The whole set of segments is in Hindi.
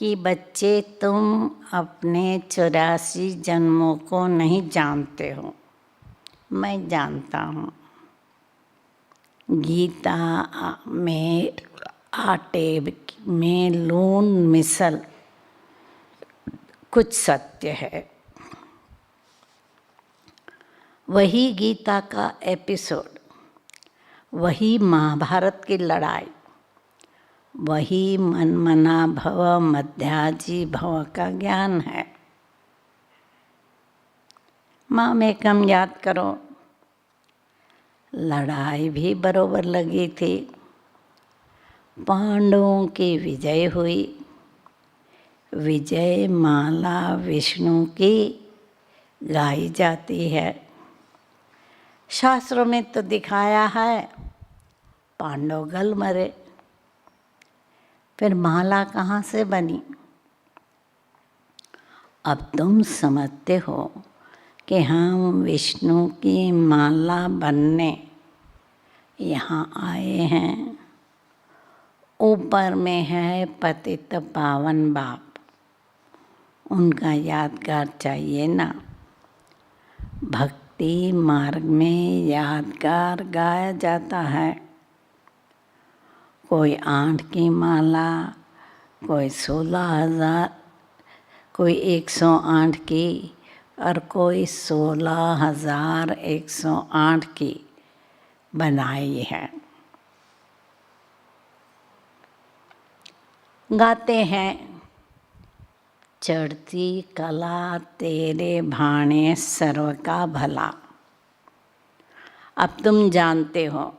कि बच्चे तुम अपने 84 जन्मों को नहीं जानते हो, मैं जानता हूँ। गीता में आटे में लून मिसल कुछ सत्य है। वही गीता का एपिसोड, वही महाभारत की लड़ाई, वही मनमना भव मध्याजी भव का ज्ञान है। माम एकम याद करो, लड़ाई भी बरोबर लगी थी। पांडवों की विजय हुई। विजय माला विष्णु की गाई जाती है। शास्त्रों में तो दिखाया है पांडव गल मरे, फिर माला कहाँ से बनी? अब तुम समझते हो कि हम विष्णु की माला बनने यहाँ आए हैं। ऊपर में है पतित पावन बाप, उनका यादगार चाहिए ना। भक्ति मार्ग में यादगार गाया जाता है। कोई 8 की माला, कोई 16,000, कोई 108 की और कोई 16,108 की बनाई है। गाते हैं, चढ़ती कला तेरे भाणे सर्व का भला। अब तुम जानते हो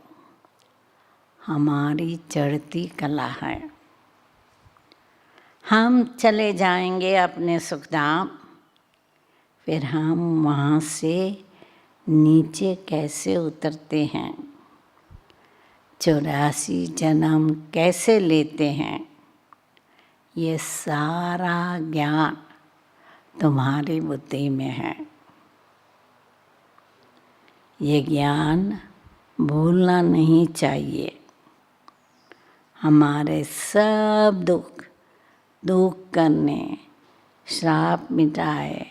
हमारी चढ़ती कला है। हम चले जाएंगे अपने सुखधाम, फिर हम वहाँ से नीचे कैसे उतरते हैं, 84 जन्म कैसे लेते हैं, ये सारा ज्ञान तुम्हारी बुद्धि में है। ये ज्ञान भूलना नहीं चाहिए। हमारे सब दुख दूर करने, श्राप मिटाए,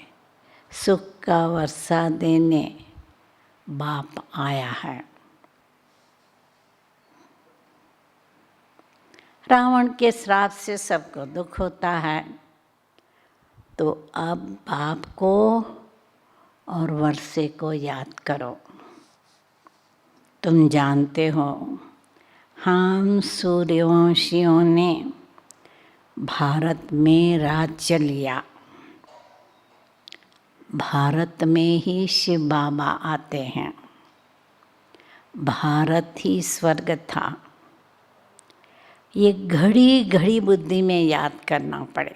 सुख का वर्षा देने बाप आया है। रावण के श्राप से सबको दुख होता है, तो अब बाप को और वर्षे को याद करो। तुम जानते हो हम सूर्यवंशियों ने भारत में राज्य लिया। भारत में ही शिव बाबा आते हैं। भारत ही स्वर्ग था। ये घड़ी घड़ी बुद्धि में याद करना पड़े।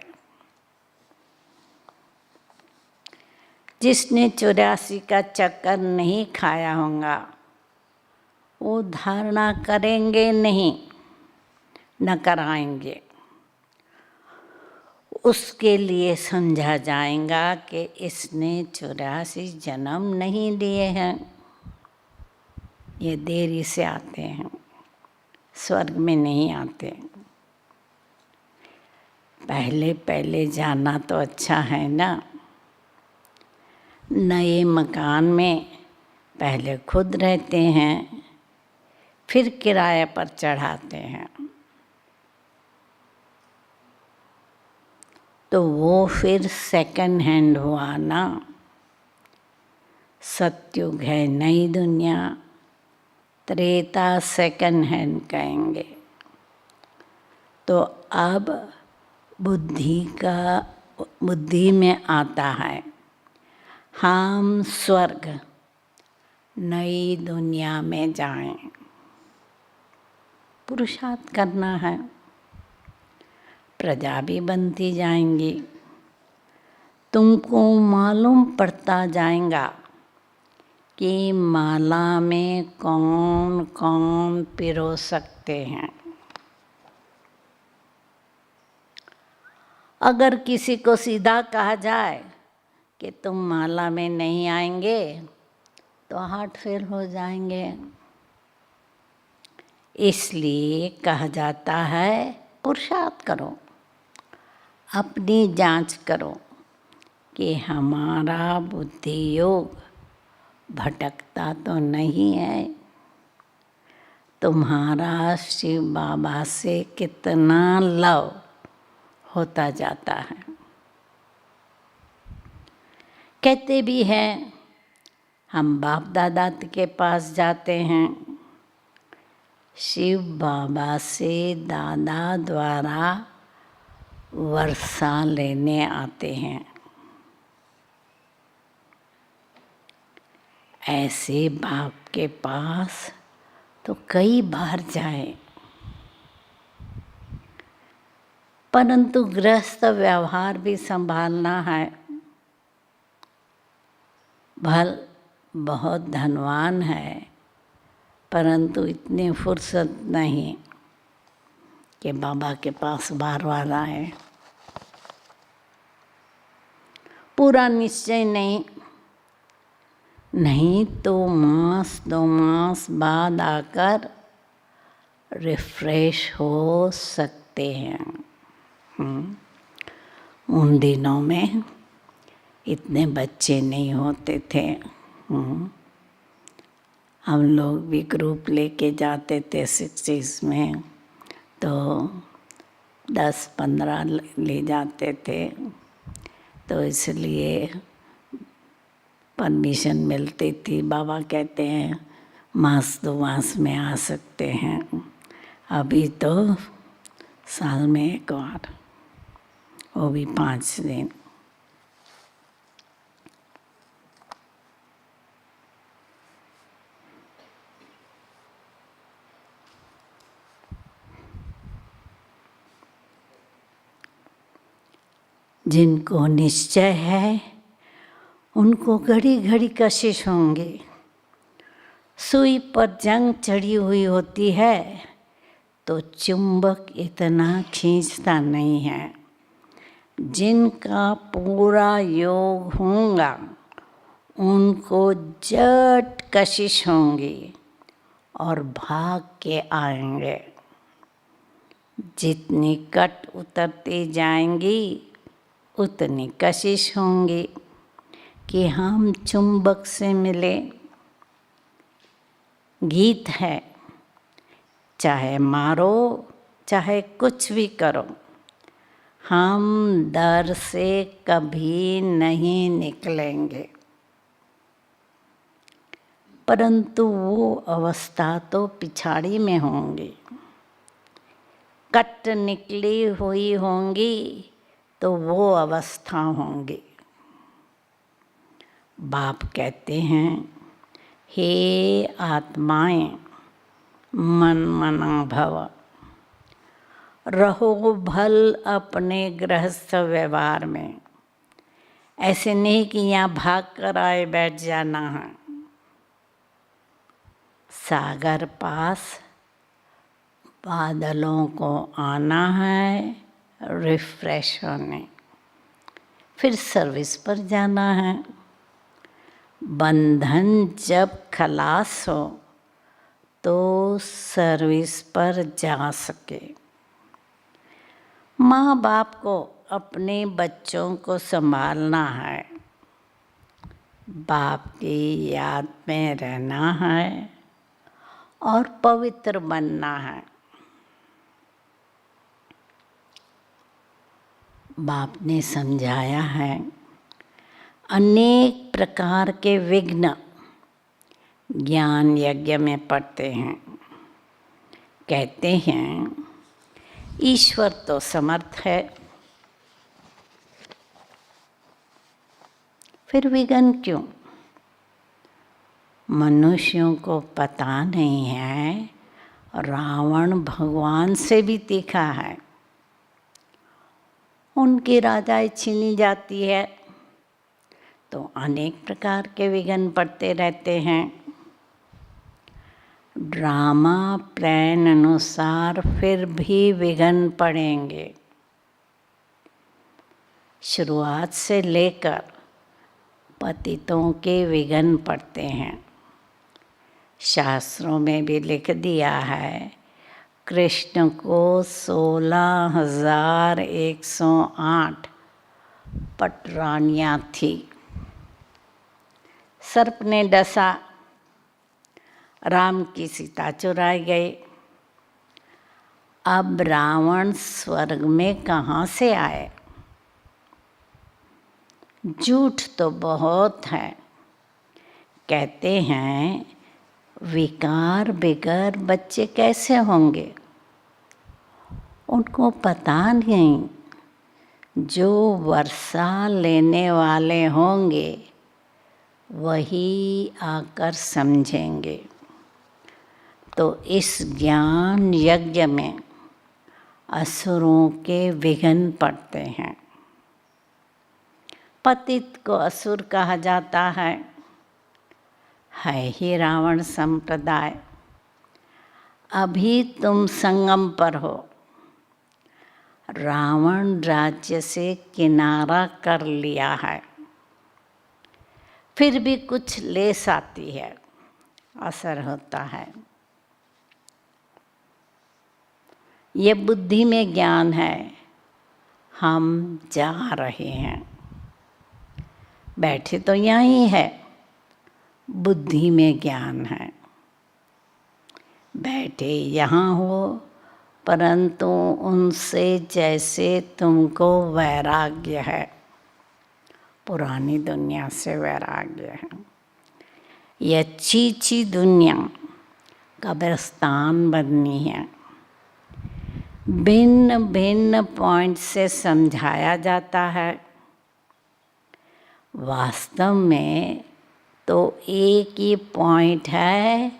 जिसने 84 का चक्कर नहीं खाया होगा वो धारणा करेंगे नहीं, न कराएंगे। उसके लिए समझा जाएगा कि इसने 84 जन्म नहीं लिए हैं, ये देरी से आते हैं, स्वर्ग में नहीं आते। पहले पहले जाना तो अच्छा है ना। नए मकान में पहले खुद रहते हैं, फिर किराए पर चढ़ाते हैं, तो वो फिर सेकंड हैंड हुआ ना। सतयुग है नई दुनिया, त्रेता सेकंड हैंड कहेंगे। तो अब बुद्धि में आता है हम स्वर्ग नई दुनिया में जाएं। पुरुषार्थ करना है, प्रजा भी बनती जाएंगी। तुमको मालूम पड़ता जाएगा कि माला में कौन कौन पिरो सकते हैं। अगर किसी को सीधा कहा जाए कि तुम माला में नहीं आएंगे तो हार्ट फेल हो जाएंगे। इसलिए कहा जाता है पुरुषार्थ करो। अपनी जांच करो कि हमारा बुद्धि योग भटकता तो नहीं है। तुम्हारा शिव बाबा से कितना लव होता जाता है। कहते भी हैं, हम बाप दादा के पास जाते हैं, शिव बाबा से दादा द्वारा वर्षा लेने आते हैं। ऐसे बाप के पास तो कई बार जाए, परंतु गृहस्थ व्यवहार भी संभालना है। भल बहुत धनवान है, परंतु इतनी फुर्सत नहीं कि बाबा के पास बार बार आए। पूरा निश्चय नहीं तो मास 2 मास बाद आकर रिफ्रेश हो सकते हैं। उन दिनों में इतने बच्चे नहीं होते थे। हम लोग भी ग्रुप लेके जाते थे 60s में, तो 10-15 ले जाते थे, तो इसलिए परमिशन मिलती थी। बाबा कहते हैं मास 2 मास में आ सकते हैं। अभी तो साल में एक बार, वो भी 5 दिन। जिनको निश्चय है उनको घड़ी घड़ी कशिश होंगी। सुई पर जंग चढ़ी हुई होती है तो चुंबक इतना खींचता नहीं है। जिनका पूरा योग होगा उनको जट कशिश होंगी और भाग के आएंगे। जितनी कट उतरती जाएंगी उतनी कशिश होंगी कि हम चुंबक से मिले। गीत है, चाहे मारो चाहे कुछ भी करो, हम दर से कभी नहीं निकलेंगे। परंतु वो अवस्था तो पिछाड़ी में होंगी। कट निकली हुई होंगी तो वो अवस्था होंगी। बाप कहते हैं, हे आत्माएं मन मना भव, रहो भल अपने गृहस्थ व्यवहार में। ऐसे नहीं कि यहाँ भाग कर आए बैठ जाना है। सागर पास बादलों को आना है रिफ्रेश होने, फिर सर्विस पर जाना है। बंधन जब खलास हो तो सर्विस पर जा सके। माँ बाप को अपने बच्चों को संभालना है, बाप की याद में रहना है और पवित्र बनना है। बाप ने समझाया है, अनेक प्रकार के विघ्न ज्ञान यज्ञ में पड़ते हैं। कहते हैं ईश्वर तो समर्थ है, फिर विघ्न क्यों? मनुष्यों को पता नहीं है रावण भगवान से भी तीखा है। उनकी राजाई छीनी जाती है तो अनेक प्रकार के विघ्न पड़ते रहते हैं। ड्रामा प्लान अनुसार फिर भी विघ्न पड़ेंगे। शुरुआत से लेकर पतितों के विघ्न पड़ते हैं। शास्त्रों में भी लिख दिया है, कृष्ण को 16,108 पटरानियाँ थी। सर्प ने डसा, राम की सीता चुराई गई। अब रावण स्वर्ग में कहाँ से आए? झूठ तो बहुत है। कहते हैं विकार बगैर बच्चे कैसे होंगे? उनको पता नहीं, जो वर्षा लेने वाले होंगे वही आकर समझेंगे। तो इस ज्ञान यज्ञ में असुरों के विघ्न पड़ते हैं। पतित को असुर कहा जाता है ही रावण संप्रदाय। अभी तुम संगम पर हो। रावण राज्य से किनारा कर लिया है, फिर भी कुछ लेस आती है, असर होता है। ये बुद्धि में ज्ञान है। हम जा रहे हैं, बैठे तो यहीं है, बुद्धि में ज्ञान है। बैठे यहाँ हो, परंतु उनसे जैसे तुमको वैराग्य है, पुरानी दुनिया से वैराग्य है। ये अच्छी दुनिया कब्रिस्तान बननी है। भिन्न भिन्न पॉइंट से समझाया जाता है। वास्तव में तो एक ही पॉइंट है,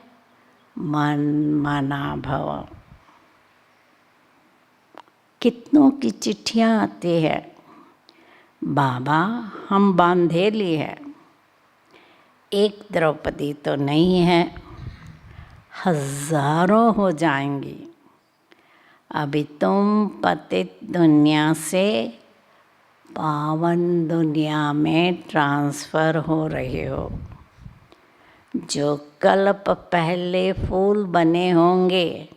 मन मना भव। कितनों की चिट्ठियाँ आती है, बाबा हम बांधेली है। एक द्रौपदी तो नहीं है, हजारों हो जाएंगी। अभी तुम पतित दुनिया से पावन दुनिया में ट्रांसफ़र हो रहे हो। जो कल्प पहले फूल बने होंगे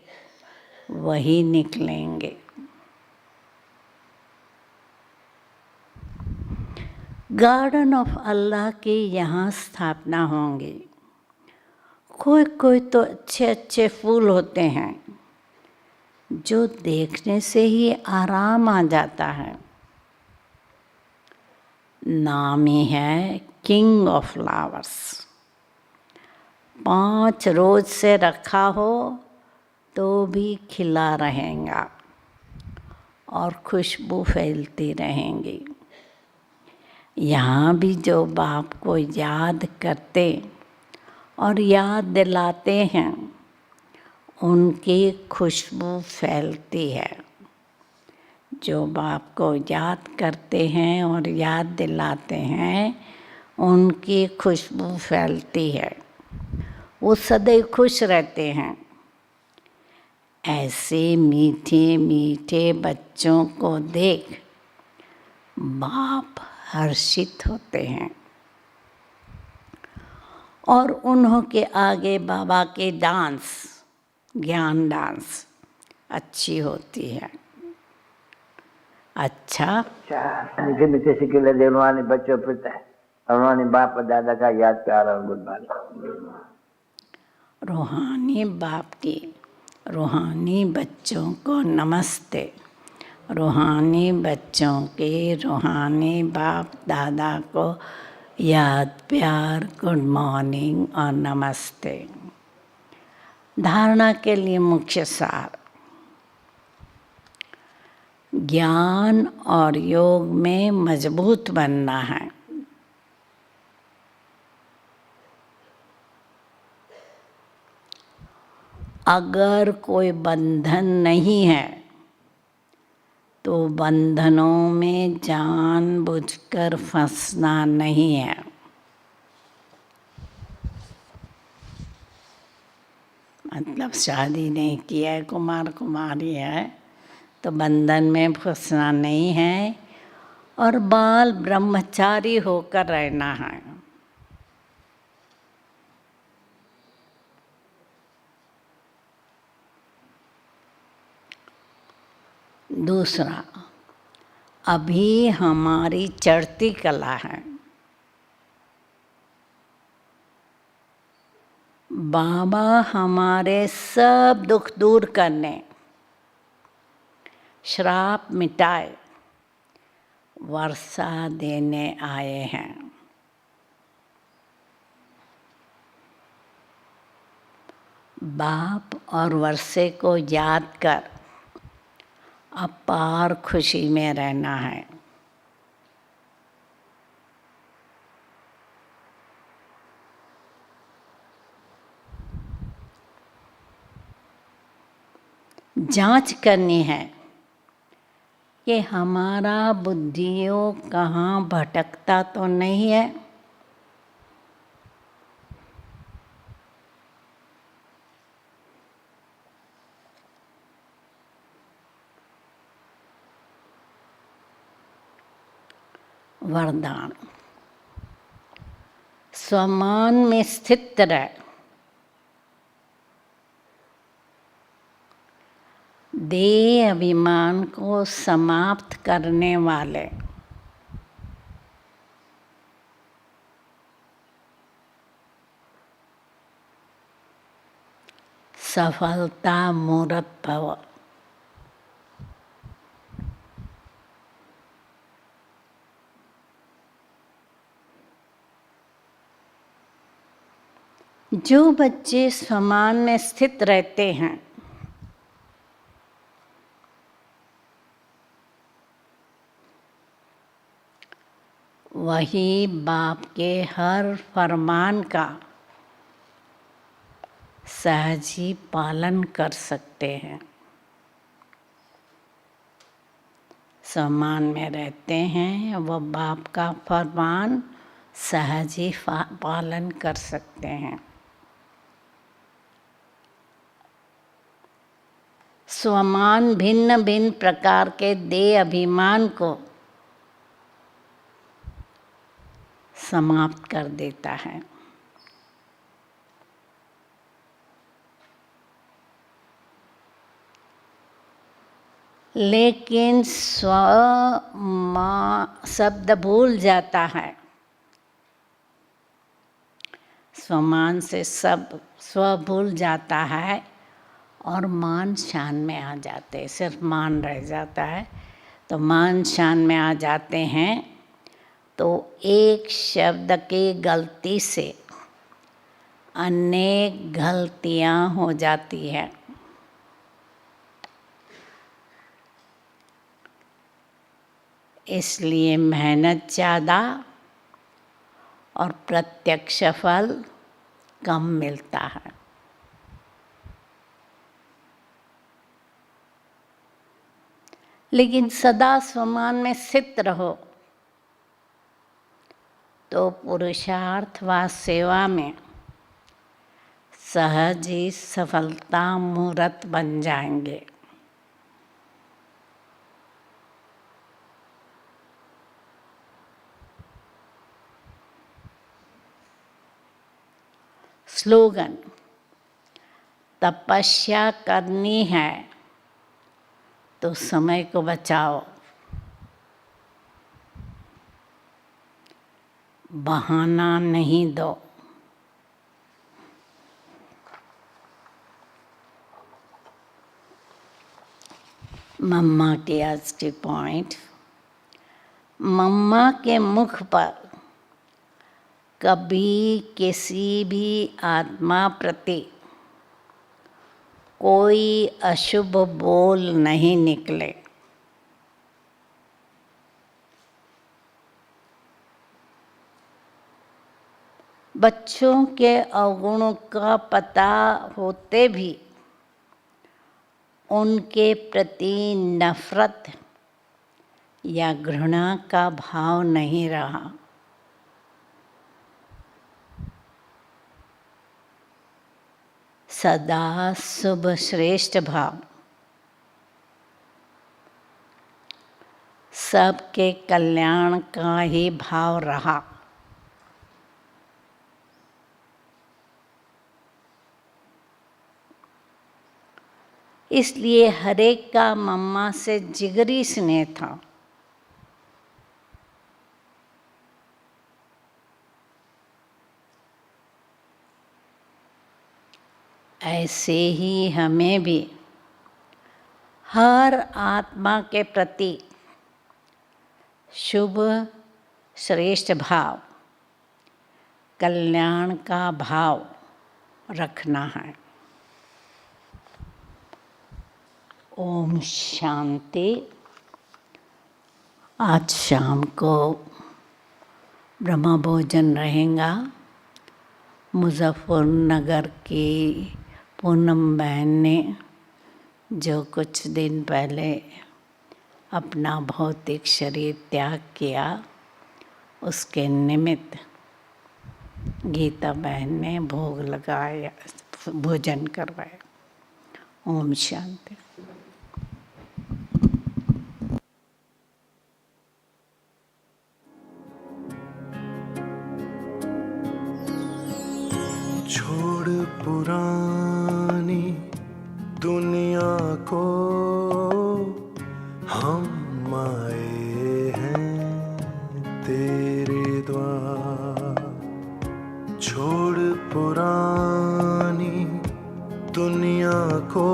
वही निकलेंगे। गार्डन ऑफ अल्लाह की यहाँ स्थापना होंगी। कोई कोई तो अच्छे अच्छे फूल होते हैं जो देखने से ही आराम आ जाता है। नाम ही है किंग ऑफ फ्लावर्स। 5 रोज से रखा हो तो भी खिला रहेगा और खुशबू फैलती रहेंगी। यहाँ भी जो बाप को याद करते और याद दिलाते हैं, उनकी खुशबू फैलती है। जो बाप को याद करते हैं और याद दिलाते हैं, उनकी खुशबू फैलती है। वो सदैव खुश रहते हैं। ऐसे मीठे मीठे बच्चों को देख बाप हर्षित होते हैं। और उन्हों के आगे बाबा के डांस, ज्ञान डांस अच्छी होती है। अच्छा मीठे मीठे सिक्के दे रूहानी बच्चों पिता रूहानी बाप और दादा का याद प्यार और गुड बात। रूहानी बाप की, रूहानी बच्चों को नमस्ते। रूहानी बच्चों के रूहानी बाप दादा को याद प्यार गुड मॉर्निंग और नमस्ते। धारणा के लिए मुख्य सार, ज्ञान और योग में मजबूत बनना है। अगर कोई बंधन नहीं है तो बंधनों में जानबूझकर फंसना नहीं है। मतलब शादी नहीं किया है, कुमार कुमारी है, तो बंधन में फंसना नहीं है और बाल ब्रह्मचारी होकर रहना है। दूसरा, अभी हमारी चढ़ती कला है। बाबा हमारे सब दुख दूर करने, श्राप मिटाए, वर्षा देने आए हैं। बाप और वर्षे को याद कर अपार खुशी में रहना है। जांच करनी है कि हमारा बुद्धियों कहाँ भटकता तो नहीं है। वरदान, स्वमान में स्थित रह, देह अभिमान को समाप्त करने वाले, सफलता मूर्त भव। जो बच्चे स्वमान में स्थित रहते हैं, वही बाप के हर फरमान का सहज ही पालन कर सकते हैं। स्वमान में रहते हैं, वह बाप का फरमान सहज ही पालन कर सकते हैं। स्वमान भिन्न भिन्न प्रकार के देह अभिमान को समाप्त कर देता है। लेकिन शब्द भूल जाता है। स्वमान से सब स्व भूल जाता है और मान शान में आ जाते हैं। सिर्फ मान रह जाता है। तो मान शान में आ जाते हैं तो एक शब्द की गलती से अनेक गलतियां हो जाती है। इसलिए मेहनत ज़्यादा और प्रत्यक्ष फल कम मिलता है। लेकिन सदा स्वमान में स्थित रहो तो पुरुषार्थ व सेवा में सहज ही सफलता मूर्त बन जाएंगे। स्लोगन, तपस्या करनी है तो समय को बचाओ, बहाना नहीं दो। मम्मा की आज की पॉइंट, मम्मा के मुख पर कभी किसी भी आत्मा प्रति कोई अशुभ बोल नहीं निकले। बच्चों के अवगुणों का पता होते भी उनके प्रति नफरत या घृणा का भाव नहीं रहा। सदा शुभ श्रेष्ठ भाव, सबके कल्याण का ही भाव रहा। इसलिए हरेक का मम्मा से जिगरी स्नेह था। ऐसे ही हमें भी हर आत्मा के प्रति शुभ श्रेष्ठ भाव, कल्याण का भाव रखना है। ओम शांति। आज शाम को ब्रह्म भोजन रहेगा। मुजफ्फरनगर की पूनम बहन ने जो कुछ दिन पहले अपना भौतिक शरीर त्याग किया, उसके निमित्त गीता बहन ने भोग लगाया, भोजन करवाया। ओम शांति। छोड़ पुरानी दुनिया को, हम आए हैं तेरे द्वार। छोड़ पुरानी दुनिया को,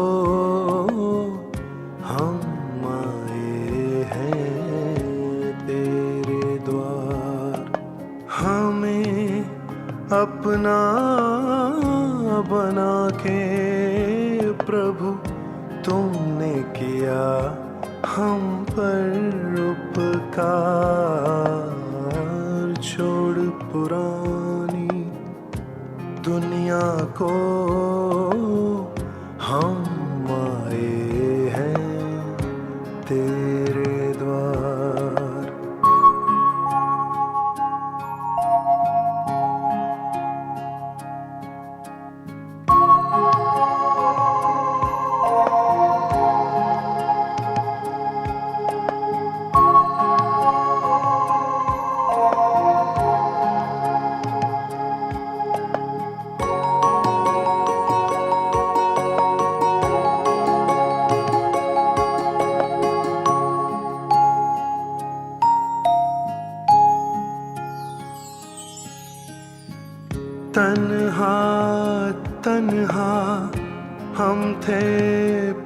हम आए हैं तेरे द्वार। हमें अपना बना के प्रभु तुमने किया हम पर उपकार। छोड़ पुरानी दुनिया को, हम आए हैं तेरे द्वार। तन्हा तन्हा हम थे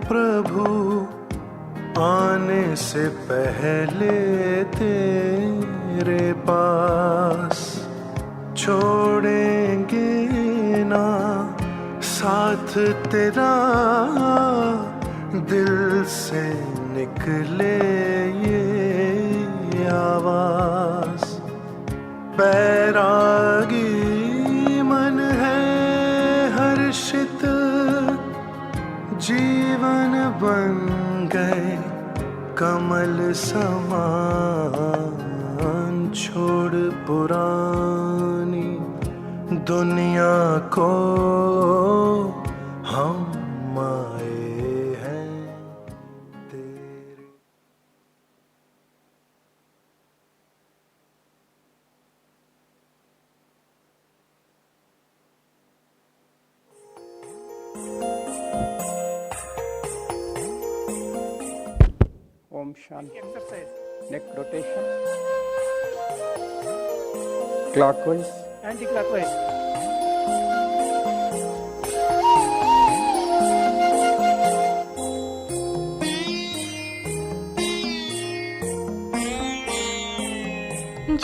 प्रभु, आने से पहले तेरे पास। छोड़ेंगे ना साथ तेरा, दिल से निकले ये आवाज। बैरागी मन है हर्षित, जीवन बन गए कमल समान। छोड़ पुरानी दुनिया को, हम आए हैं तेरे। ओम शांति। Neck rotation, clockwise, anti clockwise.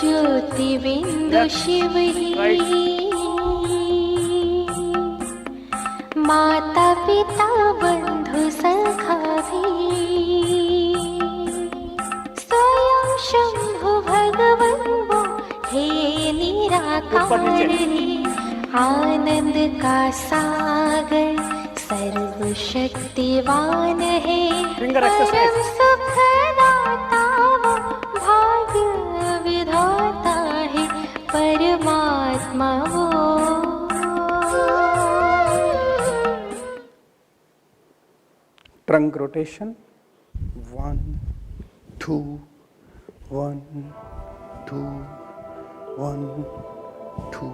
ज्योति बिंदु शिव ही, माता पिता बंधु सखा भी, स्वयं शंभु भगवन वो हे निराकार रे। आनंद का सागर सर्वशक्तिवान है, परम सुखदाता वो भाग्य विधाता है, परमात्मा वो। Trunk rotation 1 2 1 2 1 2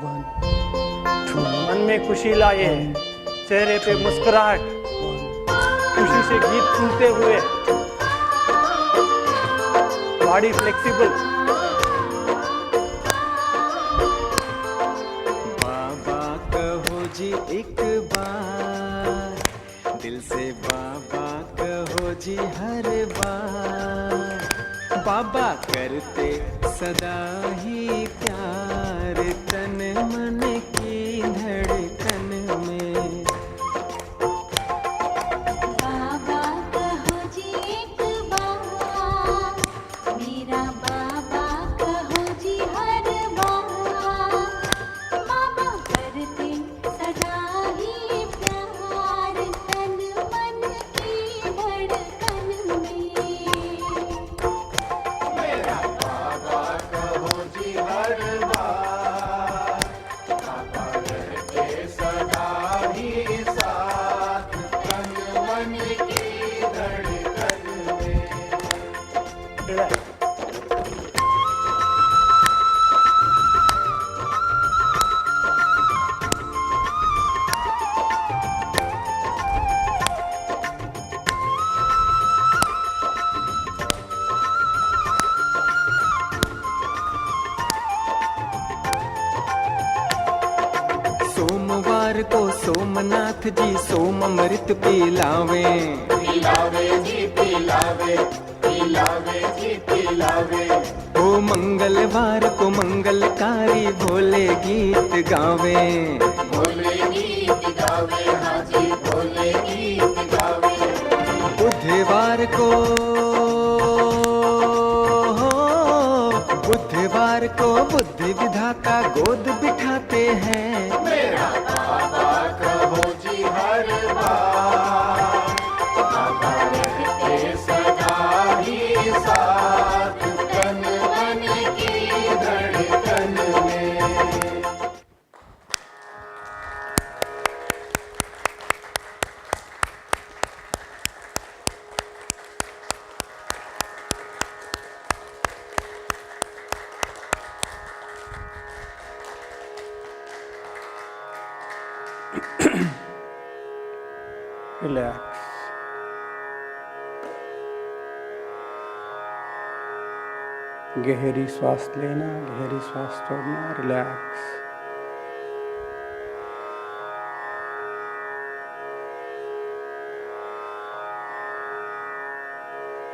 1 2। मन में खुशी लाए, चेहरे पे मुस्कुराहट, खुशी से गीत सुनते हुए, बॉडी फ्लेक्सिबल। बाबा कहो जी एक बार, दिल से बाबा कहो जी हर बार। बाबा करते सदा ही प्यार, तन मन की धड़कन में। बाबा कहो जी एक बार, मेरा बाबा कहो जी हर बार। बाबा करते सदा ही प्यार, तन मन की धड़कन में। सोमवार को सोमनाथ जी सोम अमृत पिलावे, पिलावे जी पिलावे, पिलावे जी पिलावे। ओ मंगलवार को मंगलकारी भोले गीत गावे, भोले गीत गावे, हाँ जी भोले गीत गावे। बुधवार को बुद्धि विधाता गोद बिठाते हैं। मेरा बाबा कहो जी हर बार, बाबा रहते सदा ही साथ, तन मन की धड़कन में। रिलैक्स। गहरी श्वास लेना, गहरी श्वास छोड़ना, रिलैक्स।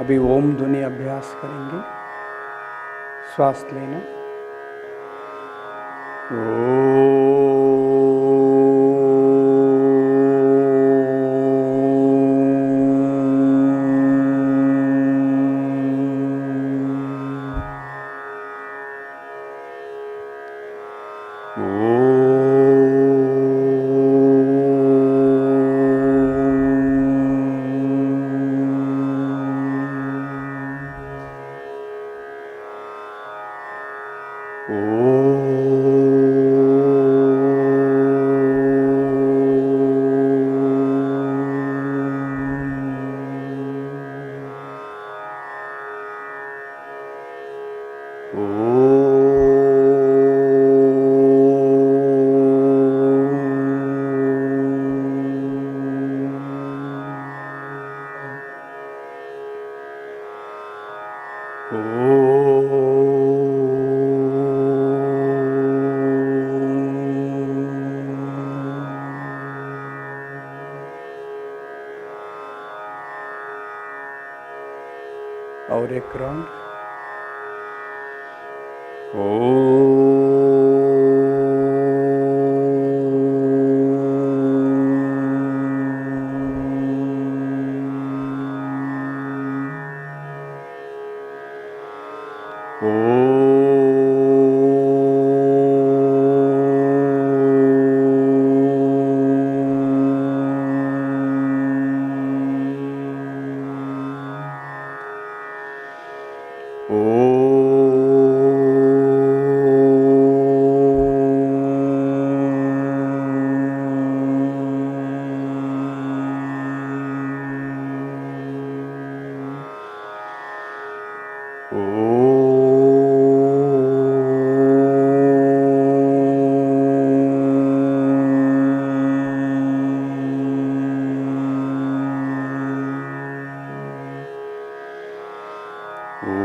अभी ओम ध्वनि अभ्यास करेंगे। श्वास लेना, और एक राउंड। Relax,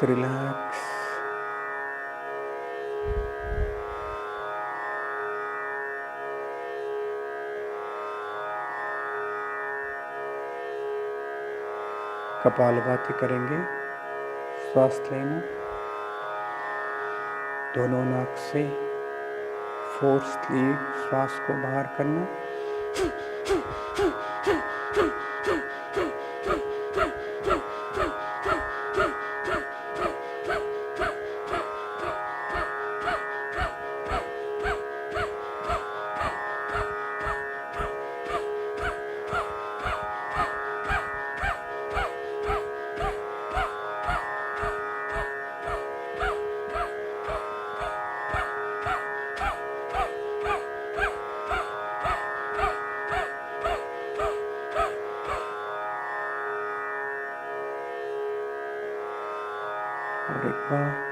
relax. कपालभाति करेंगे। श्वास लेना, दोनों नाक से फोर्सली श्वास को बाहर करना। और एक बार।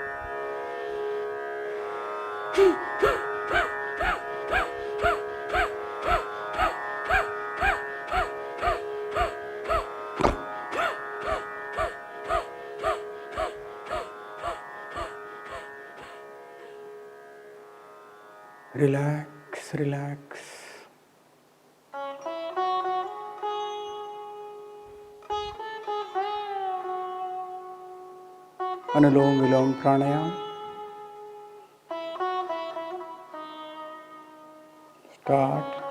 Relax relax. Anulom vilom pranayam start.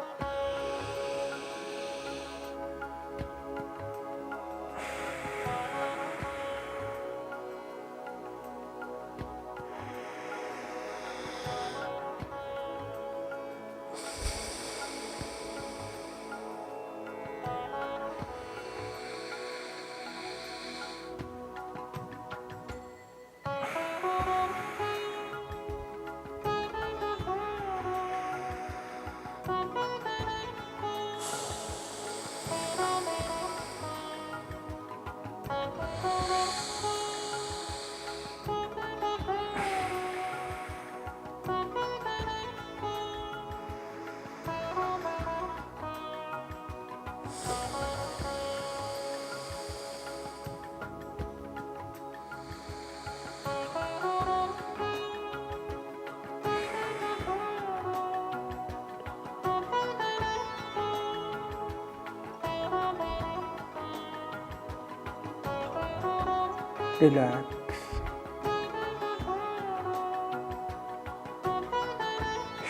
Relax.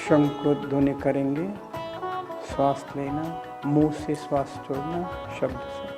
शंख ध्वनि करेंगे। श्वास लेना, मुंह से श्वास छोड़ना शब्द से।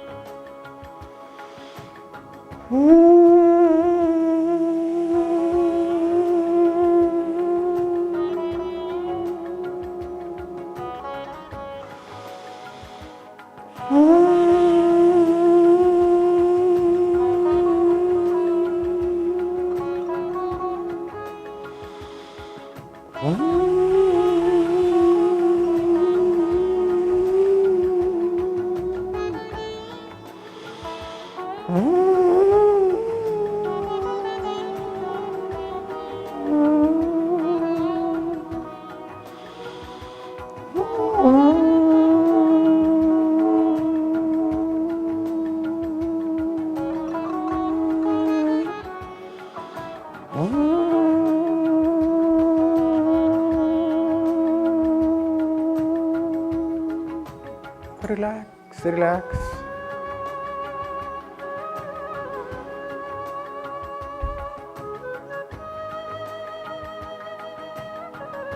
Relax relax.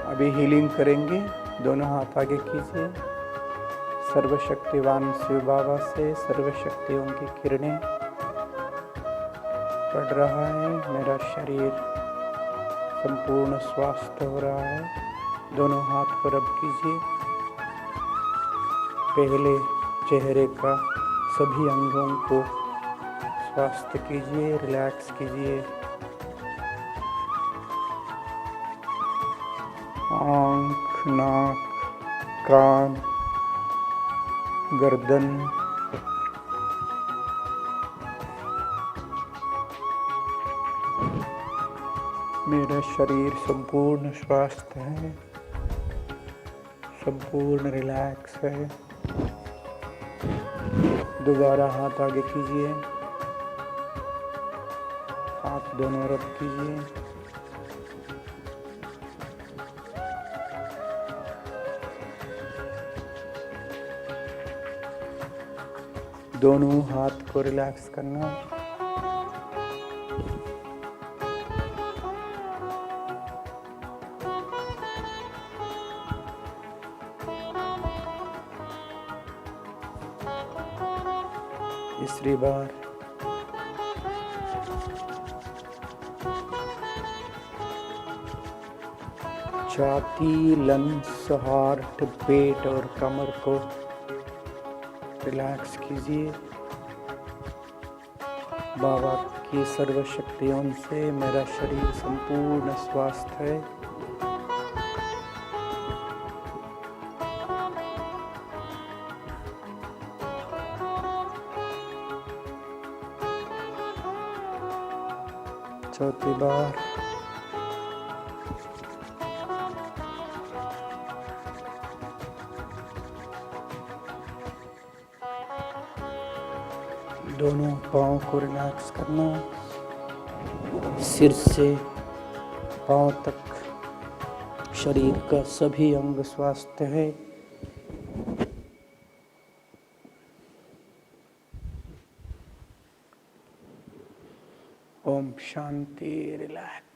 अभी हीलिंग करेंगे। दोनों हाथ आगे कीजिए। सर्वशक्तिवान शिव बाबा से सर्वशक्तियों की किरणें पड़ रहा है। मेरा शरीर संपूर्ण स्वस्थ हो रहा है। दोनों हाथ को रब कीजिए। पहले चेहरे का सभी अंगों को स्वस्थ कीजिए, रिलैक्स कीजिए। आँख, नाक, कान, गर्दन, मेरा शरीर संपूर्ण स्वस्थ है, संपूर्ण रिलैक्स है। दोबारा हाथ आगे कीजिए, हाथ दोनों रब कीजिए। दोनों हाथ को रिलैक्स करना। तीसरी बार। छाती, लंग्स, हार्ट, पेट और कमर को रिलैक्स कीजिए। बाबा की सर्वशक्तियों से मेरा शरीर संपूर्ण स्वस्थ है। चौथी बार। दोनों पाँव को रिलैक्स करना। सिर से पाँव तक शरीर का सभी अंग स्वस्थ है। ओम शांति। रिलैक्स।